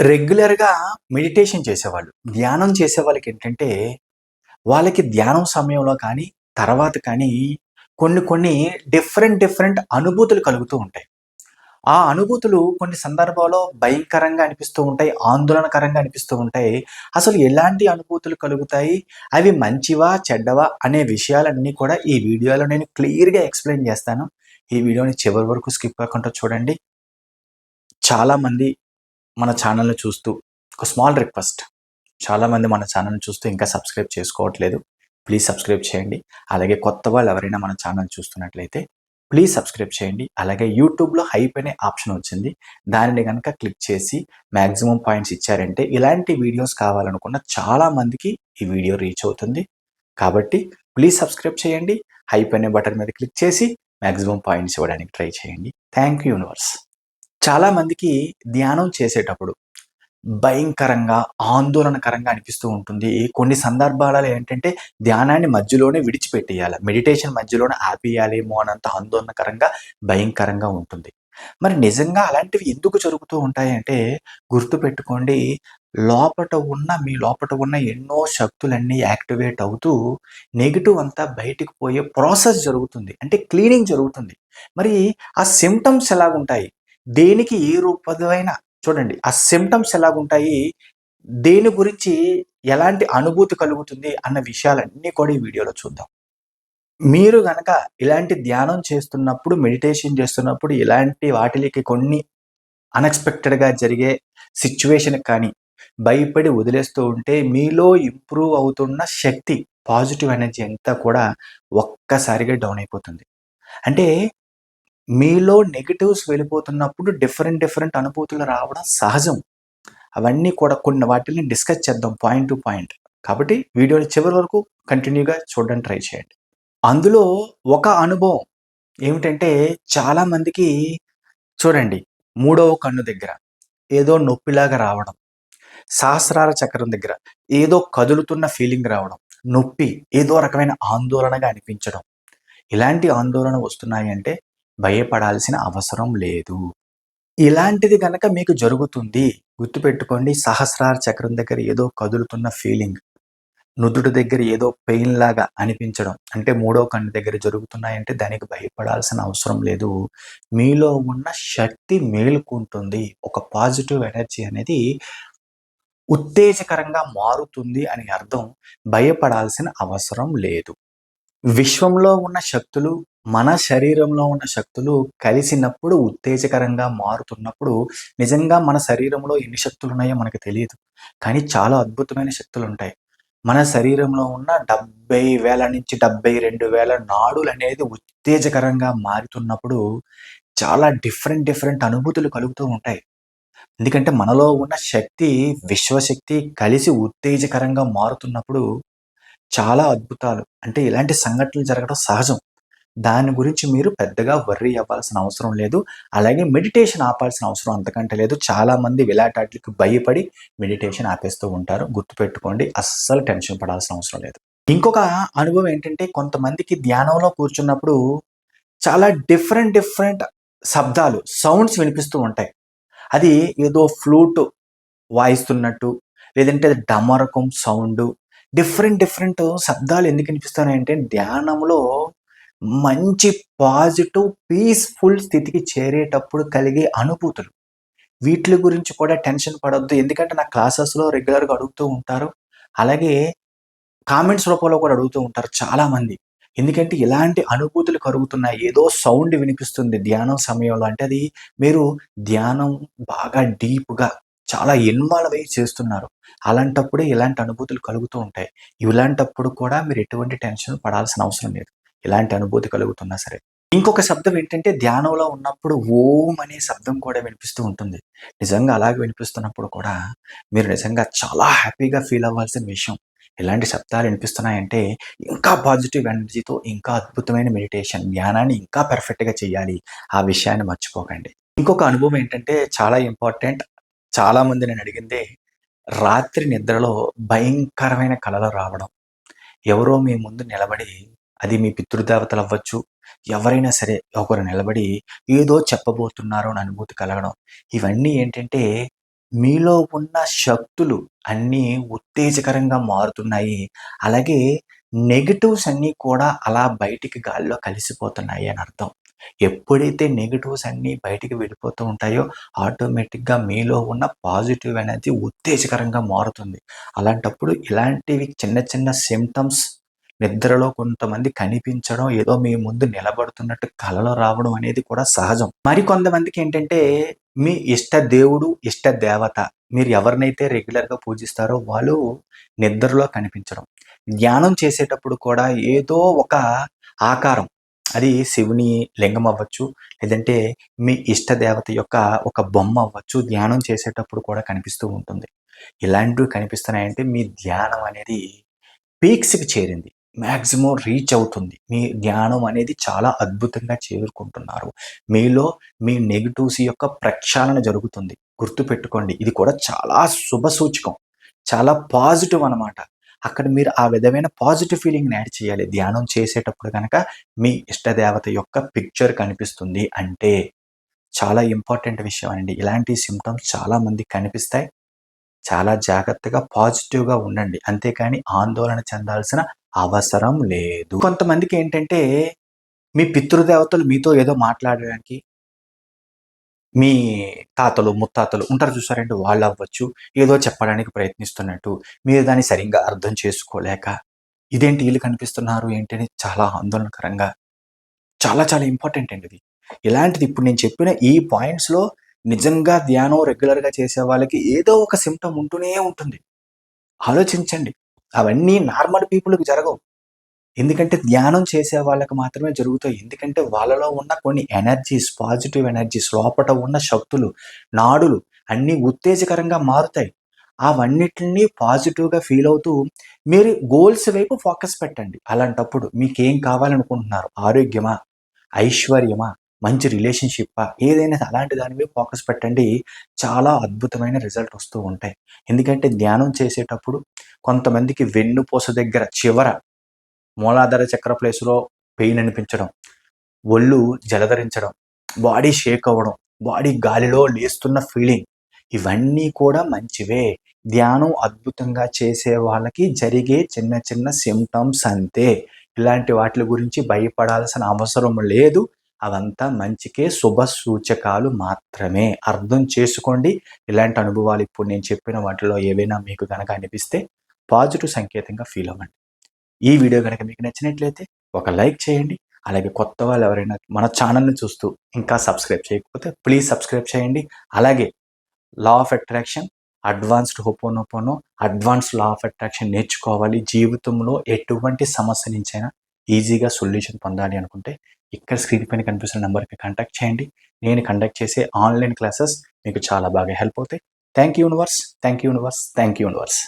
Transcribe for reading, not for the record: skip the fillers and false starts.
రెగ్యులర్‌గా మెడిటేషన్ చేసేవాళ్ళు. ధ్యానం చేసేవాళ్ళకేంటంటే, వాళ్ళకి ధ్యానం సమయంలో కానీ, తర్వాత కానీ కొన్ని డిఫరెంట్ అనుభూతులు కలుగుతూ ఉంటాయి. ఆ అనుభూతులు కొన్ని సందర్భాల్లో భయంకరంగా అనిపిస్తూ ఉంటాయి. ఆందోళనకరంగా అనిపిస్తూ ఉంటాయి. అసలు ఎలాంటి అనుభూతులు కలుగుతాయి? అవి మంచివా? చెడ్డవా? అనే విషయాలన్నీ కూడా ఈ వీడియోలో నేను క్లియర్‌గా ఎక్స్‌ప్లెయిన్ చేస్తాను. ఈ వీడియోని చివరి వరకు స్కిప్ అవ్వకుండా చూడండి. చాలామంది మన ఛానెల్‌ని చూస్తూ ఒక స్మాల్ రిక్వెస్ట్. చాలామంది మన ఛానెల్‌ని చూస్తూ ఇంకా సబ్స్క్రైబ్ చేసుకోవట్లేదు. ప్లీజ్ సబ్స్క్రైబ్ చేయండి. అలాగే కొత్త వాళ్ళు ఎవరైనా మన ఛానెల్ చూస్తున్నట్లయితే ప్లీజ్ సబ్స్క్రైబ్ చేయండి. అలాగే యూట్యూబ్‌లో హైప్ అనే ఆప్షన్ వచ్చింది. దానిని గనక క్లిక్ చేసి మాక్సిమం పాయింట్స్ ఇచ్చారంటే ఇలాంటి వీడియోస్ కావాలనుకున్న చాలా మందికి ఈ వీడియో రీచ్ అవుతుంది. కాబట్టి ప్లీజ్ సబ్స్క్రైబ్ చేయండి. హైప్ అనే బటన్ మీద క్లిక్ చేసి మాక్సిమం పాయింట్స్ ఇవ్వడానికి ట్రై చేయండి. Thank you universe. చాలామందికి ధ్యానం చేసేటప్పుడు భయంకరంగా, ఆందోళనకరంగా అనిపిస్తూ ఉంటుంది. కొన్ని సందర్భాలలో ఏంటంటే ధ్యానాన్ని మధ్యలోనే విడిచిపెట్టేయాల. మెడిటేషన్ మధ్యలోనే ఆపేయాలేమో అన్నంత ఆందోళనకరంగా, భయంకరంగా ఉంటుంది. మరి నిజంగా అలాంటివి ఎందుకు జరుగుతూ ఉంటాయంటే గుర్తుపెట్టుకోండి. మీ లోపట ఉన్న ఎన్నో శక్తులన్నీ యాక్టివేట్ అవుతూ నెగెటివ్ అంతా బయటికి పోయే ప్రాసెస్ జరుగుతుంది. అంటే క్లీనింగ్ జరుగుతుంది. మరి ఆ సింప్టమ్స్ ఎలాగుంటాయి? దేనికి ఏ రూపమైన చూడండి. ఆ సింప్టమ్స్ ఎలాగుంటాయి? దేని గురించి ఎలాంటి అనుభూతి కలుగుతుంది అన్న విషయాలన్నీ కూడా ఈ వీడియోలో చూద్దాం. మీరు గనక ఇలాంటి ధ్యానం చేస్తున్నప్పుడు, మెడిటేషన్ చేస్తున్నప్పుడు ఇలాంటి వాటిలకి కొన్ని అన్‌ఎక్స్‌పెక్టెడ్‌గా జరిగే సిట్యుయేషన్‌కి కానీ, భయపడి వదిలేస్తూ ఉంటే మీలో ఇంప్రూవ్ అవుతున్న శక్తి, పాజిటివ్ ఎనర్జీ అంతా కూడా ఒక్కసారిగా డౌన్ అయిపోతుంది. అంటే మీలో నెగెటివ్స్ వెళ్ళిపోతున్నప్పుడు డిఫరెంట్ అనుభూతులు రావడం సహజం. అవన్నీ కూడా కొన్ని వాటిల్ని డిస్కస్ చేద్దాం పాయింట్ టు పాయింట్. కాబట్టి వీడియోని చివరి వరకు కంటిన్యూగా చూడడానికి ట్రై చేయండి. అందులో ఒక అనుభవం ఏమిటంటే చాలామందికి చూడండి, మూడవ కన్ను దగ్గర ఏదో నొప్పిలాగా రావడం, సహస్రార చక్రం దగ్గర ఏదో కదులుతున్న ఫీలింగ్ రావడం, నొప్పి, ఏదో రకమైన ఆందోళనగా అనిపించడం. ఇలాంటి ఆందోళన వస్తున్నాయంటే భయపడాల్సిన అవసరం లేదు. ఇలాంటిది గనక మీకు జరుగుతుంది. గుర్తుపెట్టుకోండి, సహస్రార చక్రం దగ్గర ఏదో కదులుతున్న ఫీలింగ్, నుదుటి దగ్గర ఏదో పెయిన్ లాగా అనిపించడం, అంటే మూడో కన్ను దగ్గర జరుగుతున్నాయంటే దానికి భయపడాల్సిన అవసరం లేదు. మీలో ఉన్న శక్తి మేలుకుంటుంది. ఒక పాజిటివ్ ఎనర్జీ అనేది ఉత్తేజకరంగా మారుతుంది అని అర్థం. భయపడాల్సిన అవసరం లేదు. విశ్వంలో ఉన్న శక్తులు, మన శరీరంలో ఉన్న శక్తులు కలిసినప్పుడు ఉత్తేజకరంగా మారుతున్నప్పుడు నిజంగా మన శరీరంలో ఎన్ని శక్తులున్నాయో మనకు తెలీదు. కానీ చాలా అద్భుతమైన శక్తులుంటాయి. మన శరీరంలో ఉన్న 70,000 నుంచి 72,000 నాడులనేది ఉత్తేజకరంగా మారుతున్నప్పుడు చాలా డిఫరెంట్ అనుభూతులు కలుగుతూ ఉంటాయి. ఎందుకంటే మనలో ఉన్న శక్తి, విశ్వశక్తి కలిసి ఉత్తేజకరంగా మారుతున్నప్పుడు చాలా అద్భుతాలు. అంటే ఇలాంటి సంఘటనలు జరగడం సహజం. దాని గురించి మీరు పెద్దగా వర్రీ అవ్వాల్సిన అవసరం లేదు. అలాగే మెడిటేషన్ ఆపాల్సిన అవసరం అంతకంటే లేదు. చాలామంది ఇలాంటాటిలకి భయపడి మెడిటేషన్ ఆపేస్తూ ఉంటారు. గుర్తుపెట్టుకోండి, అస్సలు టెన్షన్ పడాల్సిన అవసరం లేదు. ఇంకొక అనుభవం ఏంటంటే కొంతమందికి ధ్యానంలో కూర్చున్నప్పుడు చాలా డిఫరెంట్ శబ్దాలు, సౌండ్స్ వినిపిస్తూ ఉంటాయి. అది ఏదో ఫ్లూట్ వాయిస్తున్నట్టు, లేదంటే డమరకం సౌండు, డిఫరెంట్ శబ్దాలు ఎందుకు వినిపిస్తున్నాయంటే ధ్యానంలో మంచి పాజిటివ్, పీస్‌ఫుల్ స్థితికి చేరేటప్పుడు కలిగే అనుభూతులు. వీట్లి గురించి కూడా టెన్షన్ పడొద్దు. ఎందుకంటే నా క్లాసెస్‌లో రెగ్యులర్‌గా అడుగుతూ ఉంటారు. అలాగే కామెంట్స్ రూపంలో కూడా అడుగుతూ ఉంటారు చాలామంది. ఎందుకంటే ఇలాంటి అనుభూతులు కలుగుతున్నాయి. ఏదో సౌండ్ వినిపిస్తుంది ధ్యానం సమయంలో. అంటే అది మీరు ధ్యానం బాగా డీప్‌గా చాలా ఇన్వాల్వ్ అయ్యి చేస్తున్నారు. అలాంటప్పుడే ఇలాంటి అనుభూతులు కలుగుతూ ఉంటాయి. ఇలాంటప్పుడు కూడా మీరు ఎటువంటి టెన్షన్ పడాల్సిన అవసరం లేదు. ఇలాంటి అనుభూతి కలుగుతున్నా సరే. ఇంకొక శబ్దం ఏంటంటే ధ్యానంలో ఉన్నప్పుడు ఓం అనే శబ్దం కూడా వినిపిస్తూ ఉంటుంది. నిజంగా అలాగే వినిపిస్తున్నప్పుడు కూడా మీరు నిజంగా చాలా హ్యాపీగా ఫీల్ అవ్వాల్సిన విషయం. ఇలాంటి శబ్దాలు వినిపిస్తున్నాయంటే ఇంకా పాజిటివ్ ఎనర్జీతో ఇంకా అద్భుతమైన మెడిటేషన్, ధ్యానాన్ని ఇంకా పర్ఫెక్ట్‌గా చేయాలి. ఆ విషయాన్ని మర్చిపోకండి. ఇంకొక అనుభవం ఏంటంటే చాలా ఇంపార్టెంట్. చాలామంది నన్నడిగిందే రాత్రి నిద్రలో భయంకరమైన కలలు రావడం. ఎవరో మీ ముందు నిలబడి, అది మీ పితృదేవతలవ్వచ్చు, ఎవరైనా సరే ఒకరు నిలబడి ఏదో చెప్పబోతున్నారు అని అనుభూతి కలగడం. ఇవన్నీ ఏంటంటే మీలో ఉన్న శక్తులు అన్నీ ఉత్తేజకరంగా మారుతున్నాయి. అలాగే నెగెటివ్స్ అన్నీ కూడా అలా బయటికి గాలిలో కలిసిపోతున్నాయి అని అర్థం. ఎప్పుడైతే నెగెటివ్స్ అన్నీ బయటికి వెళ్ళిపోతూ ఉంటాయో ఆటోమేటిక్‌గా మీలో ఉన్న పాజిటివ్ ఎనర్జీ ఉత్తేజకరంగా మారుతుంది. అలాంటప్పుడు ఇలాంటివి చిన్న చిన్న సింప్టమ్స్ నిద్రలో కొంతమంది కనిపించడం, ఏదో మీ ముందు నిలబడుతున్నట్టు కలలో రావడం అనేది కూడా సహజం. మరికొంతమందికేంటంటే మీ ఇష్ట దేవుడు, ఇష్ట దేవత మీరు ఎవరినైతే రెగ్యులర్‌గా పూజిస్తారో వాళ్ళు నిద్రలో కనిపించడం. ధ్యానం చేసేటప్పుడు కూడా ఏదో ఒక ఆకారం, అది శివుని లింగం అవ్వచ్చు, లేదంటే మీ ఇష్ట దేవత యొక్క ఒక బొమ్మ అవ్వచ్చు, ధ్యానం చేసేటప్పుడు కూడా కనిపిస్తూ ఉంటుంది. ఇలాంటివి కనిపిస్తున్నాయంటే మీ ధ్యానం అనేది పీక్స్‌కి చేరింది. మాక్సిమం రీచ్ అవుతుంది. మీ ధ్యానం అనేది చాలా అద్భుతంగా చేరుకుంటున్నారు. మీలో మీ నెగెటివ్స్ యొక్క ప్రక్షాళన జరుగుతుంది. గుర్తుపెట్టుకోండి. ఇది కూడా చాలా శుభ సూచకం. చాలా పాజిటివ్ అనమాట. అక్కడ మీరు ఆ విధమైన పాజిటివ్ ఫీలింగ్‌ని యాడ్ చేయాలి. ధ్యానం చేసేటప్పుడు గనక మీ ఇష్టదేవత యొక్క పిక్చర్ కనిపిస్తుంది అంటే, చాలా ఇంపార్టెంట్ విషయం అండి. ఇలాంటి సింప్టమ్స్ చాలా మందికి కనిపిస్తాయి. చాలా జాగ్రత్తగా పాజిటివ్‌గా ఉండండి. అంతేకాని ఆందోళన చెందాల్సిన అవసరం లేదు. కొంతమందికేంటంటే మీ పితృదేవతలు మీతో ఏదో మాట్లాడడానికి మీ తాతలు, ముత్తాతలు ఉంటారు చూసారండి వాళ్ళవ్వచ్చు. ఏదో చెప్పడానికి ప్రయత్నిస్తున్నట్టు, మీరు దాన్ని సరిగ్గా అర్థం చేసుకోలేక, ఇదేంటి ఈళ్ళు కనిపిస్తున్నారు ఏంటి అని చాలా ఆందోళనకరంగా చాలా చాలా ఇంపార్టెంట్ అండి ఇది. ఇలాంటిది ఇప్పుడు నేను చెప్పిన ఈ పాయింట్స్‌లో నిజంగా ధ్యానం రెగ్యులర్‌గా చేసే వాళ్ళకి ఏదో ఒక సింప్టమ్ ఉంటూనే ఉంటుంది. ఆలోచించండి. అవన్నీ నార్మల్ పీపుల్‌కి జరగవు. ఎందుకంటే ధ్యానం చేసే వాళ్ళకి మాత్రమే జరుగుతాయి. ఎందుకంటే వాళ్ళలో ఉన్న కొన్ని ఎనర్జీస్, పాజిటివ్ ఎనర్జీస్ లోపట ఉన్న శక్తులు, నాడులు అన్నీ ఉత్తేజకరంగా మారుతాయి. అవన్నిటిని పాజిటివ్‌గా ఫీల్ అవుతూ మీరు గోల్స్ వైపు ఫోకస్ పెట్టండి. అలాంటప్పుడు మీకేం కావాలనుకుంటున్నారు? ఆరోగ్యమా? ఐశ్వర్యమా? మంచి రిలేషన్‌షిప్పా? ఏదైనా అలాంటి దాని మీద ఫోకస్ పెట్టండి. చాలా అద్భుతమైన రిజల్ట్ వస్తూ ఉంటాయి. ఎందుకంటే ధ్యానం చేసేటప్పుడు కొంతమందికి వెన్నుపూస దగ్గర చివర మూలాధార చక్ర ప్లేస్‌లో పెయిన్ అనిపించడం, ఒళ్ళు జలధరించడం, బాడీ షేక్ అవ్వడం, బాడీ గాలిలో లేస్తున్న ఫీలింగ్ ఇవన్నీ కూడా మంచివే. ధ్యానం అద్భుతంగా చేసే వాళ్ళకి జరిగే చిన్న చిన్న సింప్టమ్స్ అంతే. ఇలాంటి వాటిల గురించి భయపడాల్సిన అవసరం లేదు. అవంతా మంచికే శుభ సూచకాలు మాత్రమే. అర్థం చేసుకోండి. ఇలాంటి అనుభవాలు ఇప్పుడు నేను చెప్పిన వాటిలో ఏవైనా మీకు గనక అనిపిస్తే పాజిటివ్ సంకేతంగా ఫీల్ అవ్వండి. ఈ వీడియో గనక మీకు నచ్చినట్లయితే ఒక లైక్ చేయండి. అలాగే కొత్త వాళ్ళు ఎవరైనా మన ఛానల్‌ని చూస్తూ ఇంకా సబ్స్క్రైబ్ చేయకపోతే ప్లీజ్ సబ్స్క్రైబ్ చేయండి. అలాగే law of attraction, advanced ho'oponopono, advanced law of attraction నేర్చుకోవాలి. జీవితంలో ఎటువంటి సమస్య నుంచైనా ఈజీగా సొల్యూషన్ పొందాలి అనుకుంటే ఇక్కడ స్క్రీన్ పైన కనిపిస్తున్న నంబర్‌కి కాంటాక్ట్ చేయండి. నేను కండక్ట్ చేసే ఆన్‌లైన్ క్లాసెస్ మీకు చాలా బాగా హెల్ప్ అవుతాయి. Thank you universe. Thank you universe. Thank you universe.